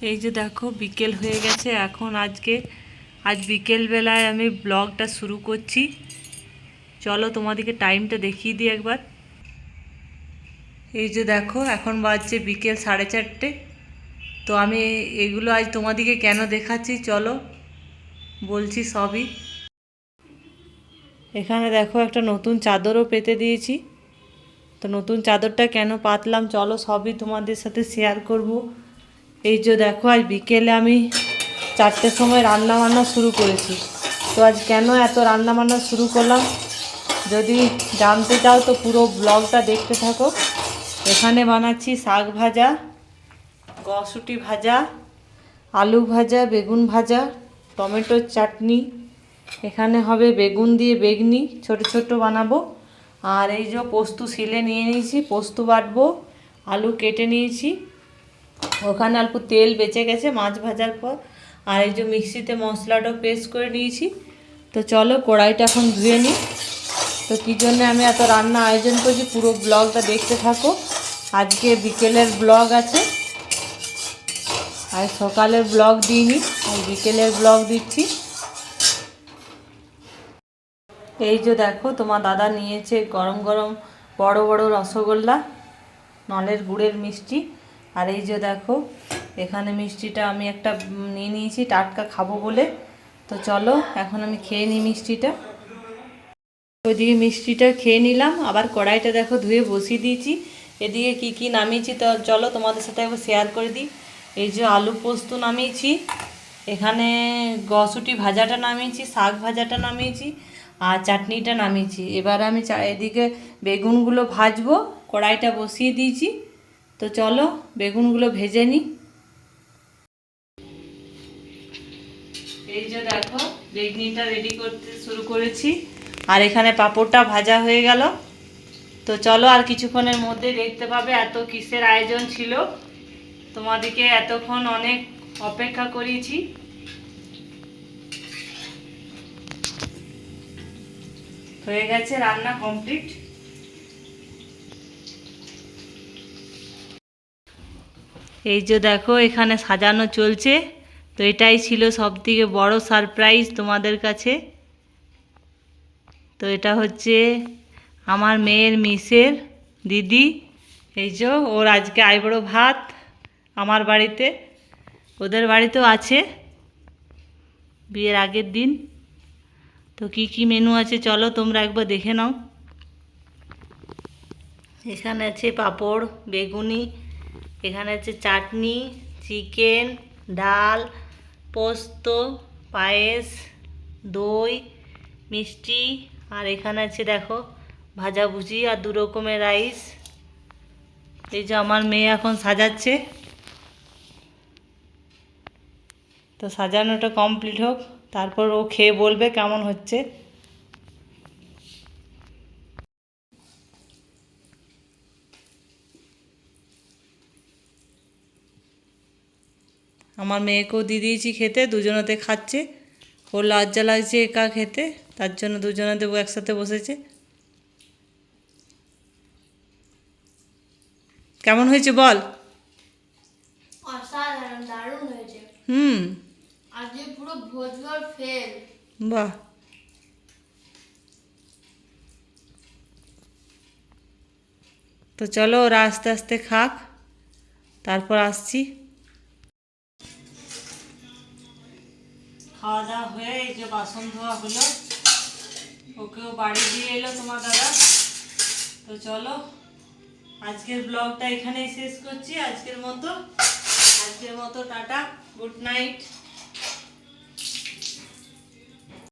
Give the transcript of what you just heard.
এই যে দেখো বিকেল হয়ে গেছে এখন। আজ বিকেলবেলায় আমি ব্লগটা শুরু করছি। চলো তোমাদেরকে টাইমটা দেখিয়ে দিই একবার। এই যে দেখো এখন বাজছে বিকেল 4:30। তো আমি এগুলো আজ তোমাদেরকে কেন দেখাচ্ছি চলো বলছি সবই। এখানে দেখো একটা নতুন চাদরও পেতে দিয়েছি। তো নতুন চাদরটা কেন পাতলাম চলো সবই তোমাদের সাথে শেয়ার করব। এই যে দেখো আজ বিকেলে আমি 4টের সময় রান্না বান্না শুরু করেছি। তো আজ কেন এত রান্না বান্না শুরু করলাম যদি জানতে চাও তো পুরো ব্লগটা দেখতে থাকো। এখানে বানাচ্ছি শাক ভাজা, কসুটি ভাজা, আলু ভাজা, বেগুন ভাজা, টমেটোর চাটনি। এখানে হবে বেগুন দিয়ে বেগনি ছোট ছোট বানাবো। আর এই যে পোস্ত শিলে নিয়ে নিয়েছি, পোস্ত বাটবো, আলু কেটে নিয়েছি। ওখানে অল্প তেল বেঁচে গেছে মাছ ভাজার পর। আর এই যে মিক্সিতে মশলাটা পেস্ট করে নিয়েছি। তো চলো কড়াইটা এখন ধুয়ে নিই। তো কী জন্য আমি এত রান্না আয়োজন করছি পুরো ব্লগটা দেখতে থাকো। আজকে বিকেলের ব্লগ আছে, আর সকালের ব্লগ দিইনি, আর বিকেলের ব্লগ দিচ্ছি। এই যে দেখো তোমার দাদা নিয়েছে গরম গরম বড় বড় রসগোল্লা, নলের গুড়ের মিষ্টি। আর এই যে দেখো এখানে মিষ্টিটা আমি একটা নিয়ে নিয়েছি টাটকা খাবো বলে। তো চলো এখন আমি খেয়ে নিই মিষ্টিটা। ওইদিকে মিষ্টিটা খেয়ে নিলাম, আবার কড়াইটা দেখো ধুয়ে বসিয়ে দিয়েছি। এদিকে কি কি নামিয়েছি তো চলো তোমাদের সাথে একবার শেয়ার করে দিই। এই যে আলু পোস্ত নামিয়েছি, এখানে কসুটি ভাজাটা নামিয়েছি, শাক ভাজাটা নামিয়েছি, আর চাটনিটা নামিয়েছি। এবার আমি এদিকে বেগুনগুলো ভাজবো, কড়াইটা বসিয়ে দিয়েছি। তো চলো বেগুনগুলো ভেজে নিই। এই যে দেখো বেগনিটা রেডি করতে শুরু করেছি, আর এখানে পাঁপড়টা ভাজা হয়ে গেল। তো চলো আর কিছুক্ষণের মধ্যে দেখতে পাবে এত কিসের আয়োজন ছিল। তোমাদেরকে এতক্ষণ অনেক অপেক্ষা করিয়েছি। হয়ে গেছে রান্না কমপ্লিট। এই যে দেখো এখানে সাজানো চলছে। তো এটাই ছিল সবথেকে বড় সারপ্রাইজ তোমাদের কাছে। তো এটা হচ্ছে আমার মেয়ের মিসের দিদি। এই যে ওর আজকে আইবুড়ো ভাত আমার বাড়িতে, ওদের বাড়িতেও আছে বিয়ের আগের দিন। তো কি কি মেনু আছে চলো তোমরা একবার দেখে নাও। এখানে আছে পাঁপড়, বেগুনি, এখানে আছে চাটনি, চিকেন, ডাল, পোস্ত, পায়েস, দই, মিষ্টি। আর এখানে আছে দেখো ভাজাভুজি আর 2 রকমের রাইস। এই যে আমার মেয়ে এখন সাজাচ্ছে। তো সাজানোটা কমপ্লিট হোক, তারপর ও খেয়ে বলবে কেমন হচ্ছে। আমার মেয়েকেও দিয়ে দিয়েছি খেতে, দুজনেতে খাচ্ছে। ওর লজ্জা লাগছে একা খেতে, তার জন্য দুজনেতে একসাথে বসেছে। কেমন হয়েছে বল? অসাধারণ, দারুণ হয়েছে। আজকে পুরো ভোজবার ফেল। বাহ। তো চলো ওরা আস্তে আস্তে খাক, তারপর আসছি। খাওয়া দাওয়া হয়ে এই যে বাসন ধোয়া হলো, ওকেও বাড়ি দিয়ে এলো তোমার দাদা। তো চলো আজকের ব্লগটা এখানেই শেষ করছি। আজকের মতো টাটা, গুড নাইট।